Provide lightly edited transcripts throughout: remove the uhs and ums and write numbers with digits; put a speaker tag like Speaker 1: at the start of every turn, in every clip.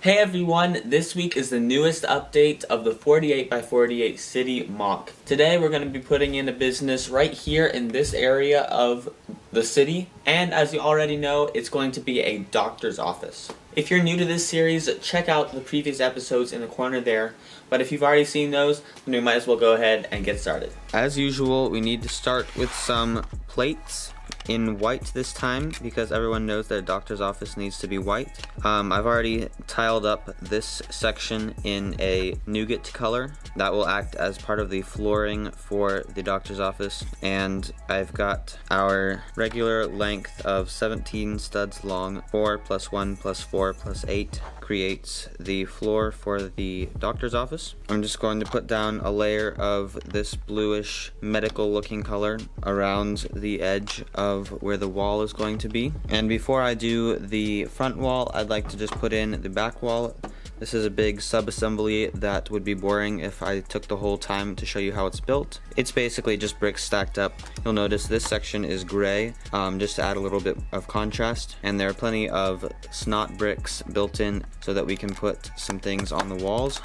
Speaker 1: Hey everyone, this week is the newest update of the 48x48 city mock. Today we're going to be putting in a business right here in this area of the city, and as you already know, it's going to be a doctor's office. If you're new to this series, check out the previous episodes in the corner there, but if you've already seen those, then we might as well go ahead and get started. As usual, we need to start with some plates in white this time because everyone knows that a doctor's office needs to be white. I've already tiled up this section in a nougat color that will act as part of the flooring for the doctor's office, and I've got our regular length of 17 studs long. 4 plus 1 plus 4 plus 8 creates the floor for the doctor's office. I'm just going to put down a layer of this bluish medical looking color around the edge of where the wall is going to be. And before I do the front wall, I'd like to just put in the back wall. This is a big sub-assembly that would be boring if I took the whole time to show you how it's built. It's basically just bricks stacked up. You'll notice this section is gray, just to add a little bit of contrast. And there are plenty of snot bricks built in so that we can put some things on the walls.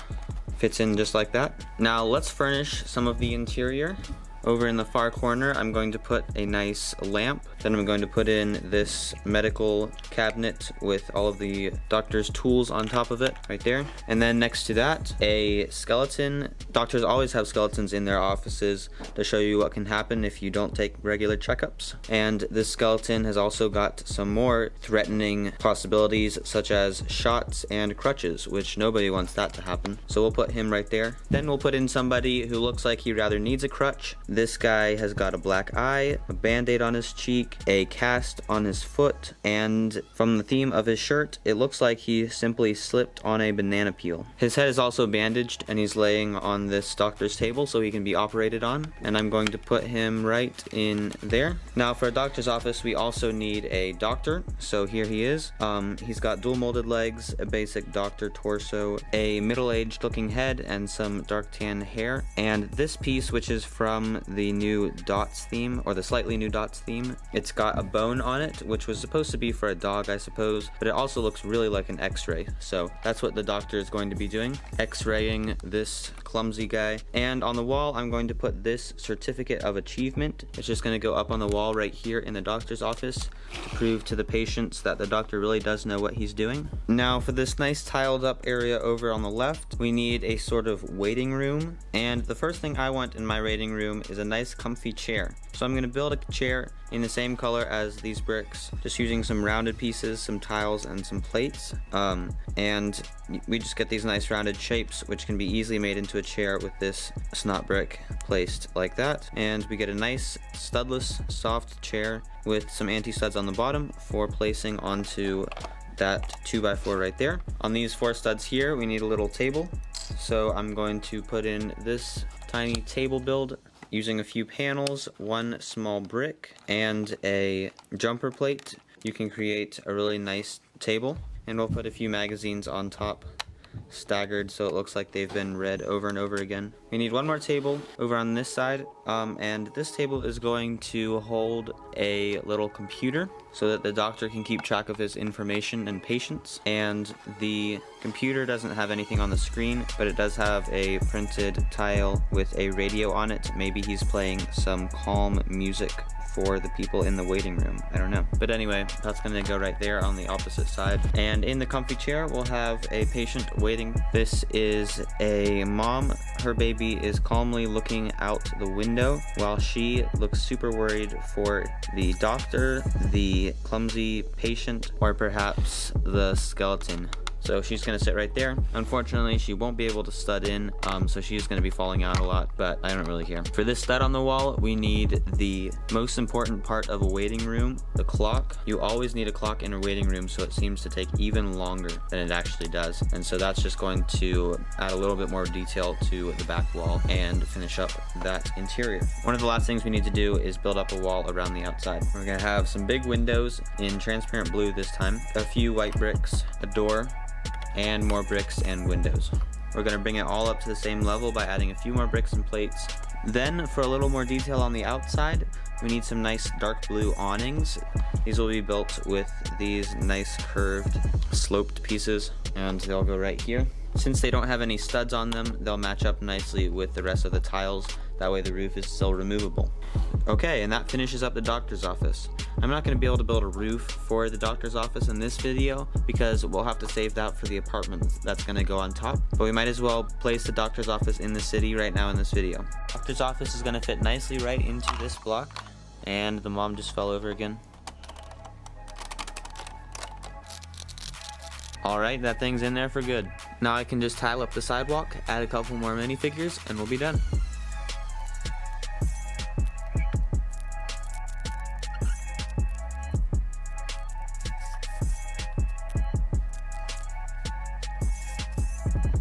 Speaker 1: Fits in just like that. Now let's furnish some of the interior. Over in the far corner, I'm going to put a nice lamp. Then I'm going to put in this medical cabinet with all of the doctor's tools on top of it, right there. And then next to that, a skeleton. Doctors always have skeletons in their offices to show you what can happen if you don't take regular checkups. And this skeleton has also got some more threatening possibilities, such as shots and crutches, which nobody wants that to happen. So we'll put him right there. Then we'll put in somebody who looks like he rather needs a crutch. This guy has got a black eye, a band-aid on his cheek, a cast on his foot, and from the theme of his shirt, it looks like he simply slipped on a banana peel. His head is also bandaged, and he's laying on this doctor's table so he can be operated on, and I'm going to put him right in there. Now for a doctor's office, we also need a doctor, so here he is. He's got dual molded legs, a basic doctor torso, a middle-aged looking head, and some dark tan hair, and this piece, which is from the new dots theme, or the slightly new dots theme. It's got a bone on it, which was supposed to be for a dog, I suppose, but it also looks really like an x-ray. So that's what the doctor is going to be doing, x-raying this clumsy guy. And on the wall, I'm going to put this certificate of achievement. It's just going to go up on the wall right here in the doctor's office to prove to the patients that the doctor really does know what he's doing. Now for this nice tiled up area over on the left, we need a sort of waiting room. And the first thing I want in my waiting room is a nice comfy chair. So I'm going to build a chair in the same color as these bricks, just using some rounded pieces, some tiles, and some plates. And we just get these nice rounded shapes, which can be easily made into a chair with this snot brick placed like that. And we get a nice studless, soft chair with some anti-studs on the bottom for placing onto that 2x4 right there. On these 4 studs here, we need a little table. So I'm going to put in this tiny table build using a few panels, 1 small brick, and a jumper plate. You can create a really nice table, and we'll put a few magazines on top, staggered so it looks like they've been read over and over again. We need 1 more table over on this side, and this table is going to hold a little computer so that the doctor can keep track of his information and patients. And the computer doesn't have anything on the screen, but it does have a printed tile with a radio on it. Maybe he's playing some calm music for the people in the waiting room. I don't know. But anyway, that's going to go right there on the opposite side. And in the comfy chair, we'll have a patient waiting. This is a mom. Her baby is calmly looking out the window while she looks super worried for the doctor, the clumsy patient, or perhaps the skeleton. So she's going to sit right there. Unfortunately, she won't be able to stud in, so she's going to be falling out a lot, but I don't really care. For this stud on the wall, we need the most important part of a waiting room, the clock. You always need a clock in a waiting room, so it seems to take even longer than it actually does. And so that's just going to add a little bit more detail to the back wall and finish up that interior. One of the last things we need to do is build up a wall around the outside. We're going to have some big windows in transparent blue this time, a few white bricks, a door, and more bricks and windows. We're going to bring it all up to the same level by adding a few more bricks and plates. Then, for a little more detail on the outside, we need some nice dark blue awnings. These will be built with these nice curved sloped pieces, and they'll go right here. Since they don't have any studs on them, they'll match up nicely with the rest of the tiles. That way the roof is still removable. Okay, and that finishes up the doctor's office. I'm not going to be able to build a roof for the doctor's office in this video because we'll have to save that for the apartment that's going to go on top. But we might as well place the doctor's office in the city right now in this video. Doctor's office is going to fit nicely right into this block. And the mom just fell over again. Alright, that thing's in there for good. Now I can just tile up the sidewalk, add a couple more minifigures, and we'll be done.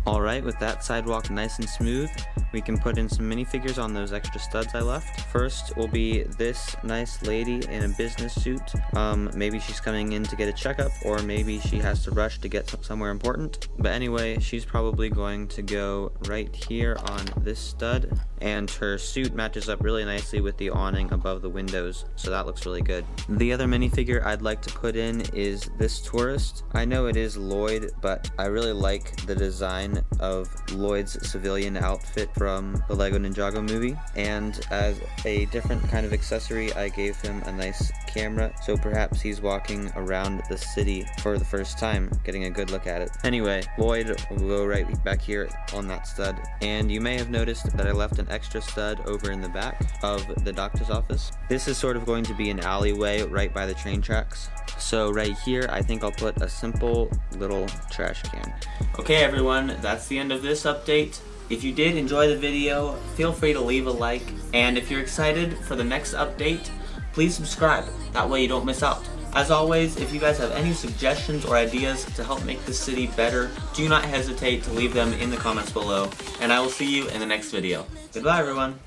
Speaker 1: Alright, with that sidewalk nice and smooth, we can put in some minifigures on those extra studs I left. First will be this nice lady in a business suit. Maybe she's coming in to get a checkup, or maybe she has to rush to get somewhere important. But anyway, she's probably going to go right here on this stud, and her suit matches up really nicely with the awning above the windows, so that looks really good. The other minifigure I'd like to put in is this tourist. I know it is Lloyd, but I really like the design of Lloyd's civilian outfit from the Lego Ninjago movie, and as a different kind of accessory I gave him a nice camera, so perhaps he's walking around the city for the first time, getting a good look at it. Anyway, Lloyd will go right back here on that stud, and you may have noticed that I left an extra stud over in the back of the doctor's office. This is sort of going to be an alleyway right by the train tracks. So right here, I think I'll put a simple little trash can. Okay everyone, that's the end of this update. If you did enjoy the video, feel free to leave a like, and if you're excited for the next update, please subscribe. That way you don't miss out. As always, if you guys have any suggestions or ideas to help make this city better, do not hesitate to leave them in the comments below, and I will see you in the next video. Goodbye everyone.